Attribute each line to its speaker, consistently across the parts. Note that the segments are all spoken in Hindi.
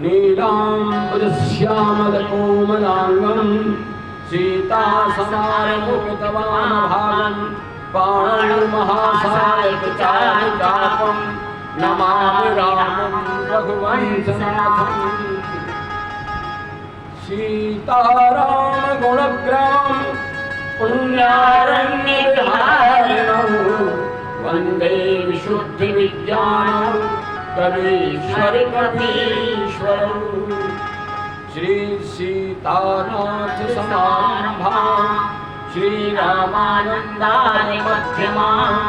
Speaker 1: नीलाम्बुजश्यामलकोमलाङ्गं सीतासमारमुकुटवामभागं पाणौ महासायकचारुचापं नमामि रामं रघुवंशनाथम्। सीतारामगुणग्रामं पुण्यारण्यविहारिणौ वन्दे विशुद्धिविज्ञानौ कवीश्वर कपीश्वरौ। श्री सीतानाथ समारंभां श्रीरामानन्दाय मध्यमाम्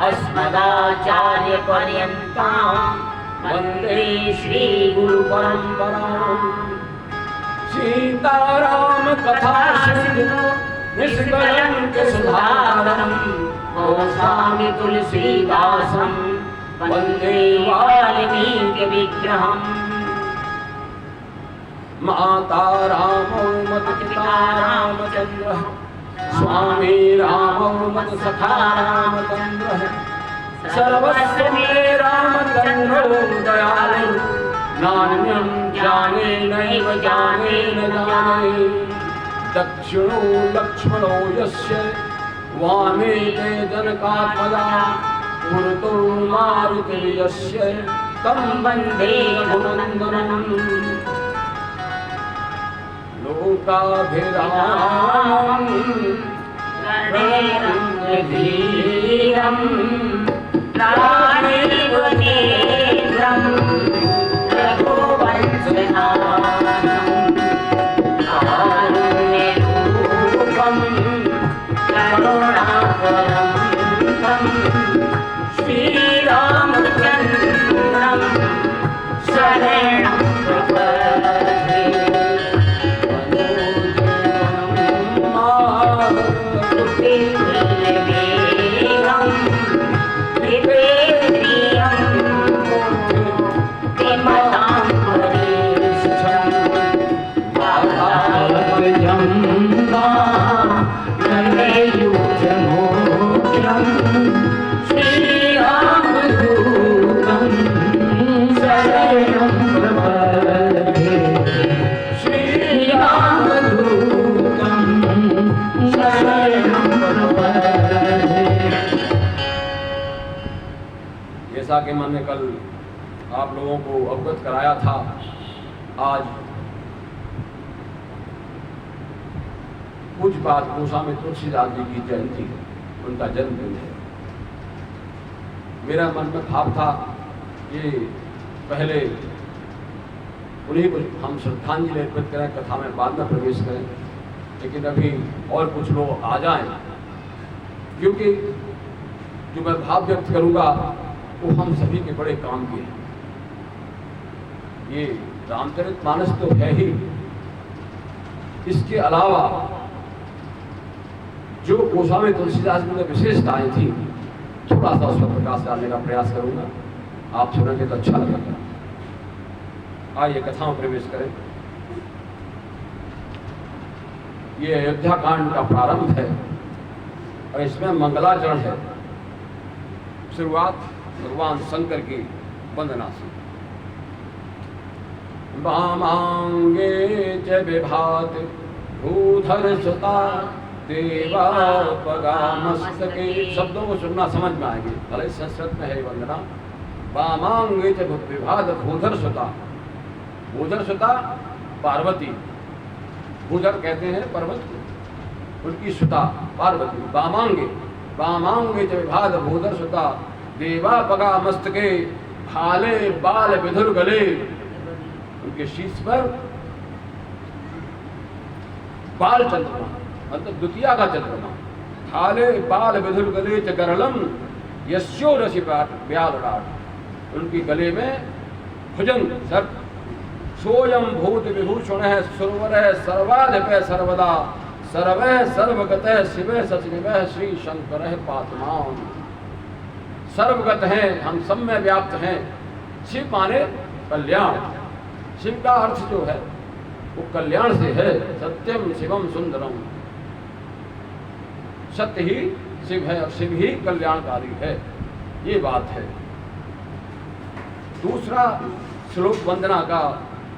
Speaker 1: अस्मदाचार्यपर्यन्तां वन्दे श्रीगुरुपरम्पराम्। सीताराम कथा सिंधु निष्कलंक सुधारम् गोस्वामी तुलसीदासं वन्दे वाल्मीकि विग्रहम्। माता रामौ मत पिता रामचन्द्रः स्वामी रामौ मत सखा रामचन्द्रः सर्वस्य मे रामचन्द्रो दयालु नान्यं जाने नैव जाने न जाने। दक्षिणो लक्ष्मणो यस्य वामे च जनकात्मजा पुरतो मारुतिर्यस्य तं वन्दे रघुनन्दनम्। लोकाभिरामं रणधीरं रामेवनेत्रं रघुवंशनाथं कारुण्यरूपं करुणाकरं तं श्रीरामचन्द्रं शरणं प्रपद्ये।
Speaker 2: जैसा कि मैंने कल आप लोगों को अवगत कराया था, आज पूज्यपाद गोस्वामी तुलसीदास जी की जयंती है, उनका जन्मदिन है। मेरा मन में भाव था कि पहले उन्हीं को हम श्रद्धांजलि अर्पित करें, कथा में बाद में प्रवेश करें, लेकिन अभी और कुछ लोग आ जाएं, क्योंकि जो मैं भाव व्यक्त करूंगा वो हम सभी के बड़े काम के हैं। ये रामचरितमानस तो है ही, इसके अलावा जो गोस्वामी तुलसीदास जी में विशेषताएं थी, थोड़ा सा उस पर प्रकाश डालने का प्रयास करूंगा। आप सुनेंगे तो अच्छा लगेगा। आइए कथा में प्रवेश करें। ये अयोध्या कांड का प्रारंभ है और इसमें मंगलाचरण है। शुरुआत भगवान शंकर की वंदना से। वामांगे च विभात भूधर सुता देवा पगामस्तके। शब्दों को सुनना समझ में आएंगे, भले संस्कृत में है वंदना। वामांगे च विभात भूधर सुता। भूधर सुता पार्वती, भूधर कहते हैं पर्वत को, उनकी सुता पार्वती। वामांगे, वामांगे च विभात भूधर सुता देवा पगा मस्तके भाले बाल विधुर गले। उनके शीश पर बाल चंद्रमा, मतलब द्वितीया का चंद्रमा। भाले बाल विधुर गले च गरलम यस्यो रसि व्यालराट। उनके गले में भुजंग सर्प। सोयम भूत विभूषण है सुरवर है सर्वाधिप सर्वदा सर्वः सर्वगतः शिवः सचिवः श्री शंकर पात्मान। सर्वगत हैं, हम सब में व्याप्त हैं। शिव माने कल्याण। शिव का अर्थ जो है वो कल्याण से है। सत्यम शिवम सुंदरम। सत्य ही शिव है और शिव ही कल्याणकारी है, ये बात है। दूसरा श्लोक वंदना का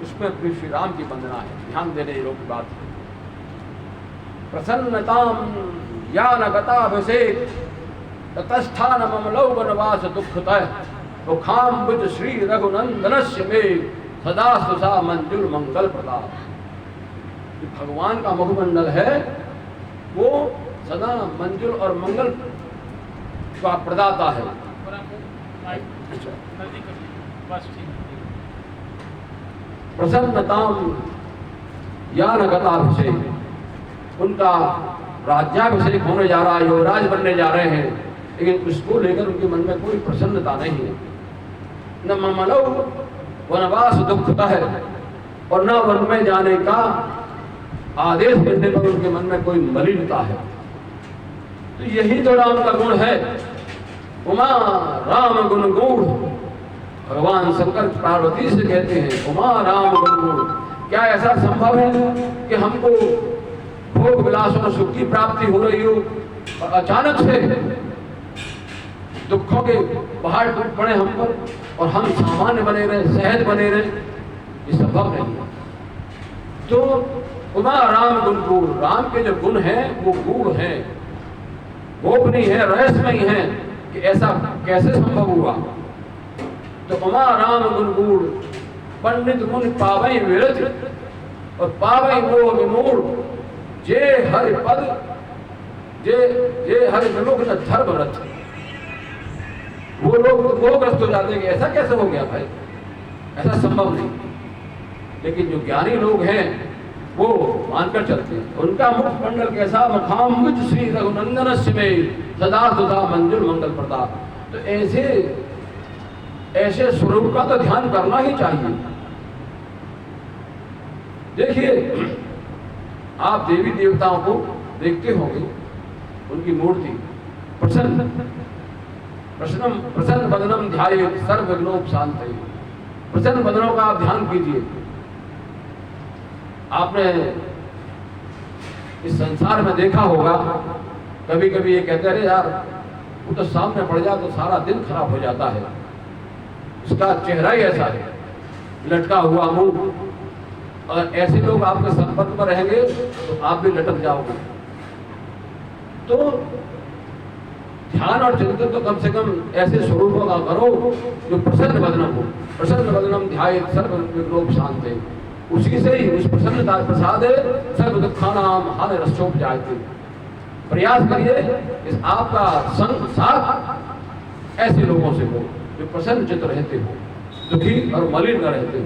Speaker 2: उसमें अपनी श्री राम की वंदना है, ध्यान देने योग्य की बात है। प्रसन्नताम ज्ञान गताभिषेक ततस्थान ममलौ वनवास दुःखतः मुखाम बुज श्री रघुनंदनस्य में सदा सुसा मंजुल मंगल प्रदान। भगवान का मुखमंडल है वो सदा मंजुल और मंगल का प्रदाता है। प्रसन्नताम ज्ञान गताभिषेक, उनका राज्याभिषेक होने जा रहा है, युवराज बनने जा रहे हैं, लेकिन उसको लेकर उनके मन में कोई प्रसन्नता नहीं है। न ममलौ वनवास दुःखतः है, और न वन में जाने का आदेश मिलने पर उनके मन में कोई मलिनता है। तो यही तो राम का गुण है। उमा राम गुण गूढ़, भगवान शंकर पार्वती से कहते हैं उमा राम गुण गूढ़। क्या ऐसा संभव है कि हमको भोग विलास और सुख की प्राप्ति हो रही हो और अचानक से दुखों के पहाड़ टूट पड़े हम पर और हम सामान्य बने रहे, सहज बने रहे? ये संभव नहीं है। तो उमा राम गुण गूढ़, राम के जो गुण हैं वो गूढ़ हैं, गोपनीय है, रहस्यमय है कि ऐसा कैसे संभव हुआ। तो उमा राम गुण गूढ़ पंडित गुण पावई विरज और पावई मोह विमूढ़ जे हरि पद जे हरि विमुख न धर्म रथ। वो लोग मोहग्रस्त हो जाते हैं कि ऐसा कैसे हो गया भाई, ऐसा संभव नहीं। लेकिन जो ज्ञानी लोग हैं वो मानकर चलते हैं। उनका मुखमंडल कैसा, मुखाम बुज श्री रघुनंदनस्य में सदा सुधा मंजुल मंगल प्रताप। तो ऐसे स्वरूप का तो ध्यान करना ही चाहिए। देखिए, आप देवी देवताओं को देखते होंगे, उनकी मूर्ति प्रसन्न वदनम ध्यायेत् सर्व विघ्नोपशान्तये। प्रसन्न वदनों का आप ध्यान कीजिए। आपने इस संसार में देखा होगा, कभी कभी ये कहते रहे यार वो तो सामने पड़ जाए तो सारा दिन खराब हो जाता है, उसका चेहरा ही ऐसा है, लटका हुआ मुंह। अगर ऐसे लोग आपके संपर्क में रहेंगे तो आप भी लटक जाओगे। तो ध्यान और चिंतन तो कम से कम ऐसे स्वरूपों का करो जो प्रसन्न वदनम हो। प्रसन्न वदनम ध्यायेत् सर्व विघ्नोपशान्तये। उसी से ही, उस प्रसन्नता प्रसादे सर्व दुःखानां हानिरश्चोपजायते। प्रयास करिए इस आपका संग साथ ऐसे लोगों से हो जो प्रसन्न चित्त रहते हो, दुखी और मलिन न रहते हो।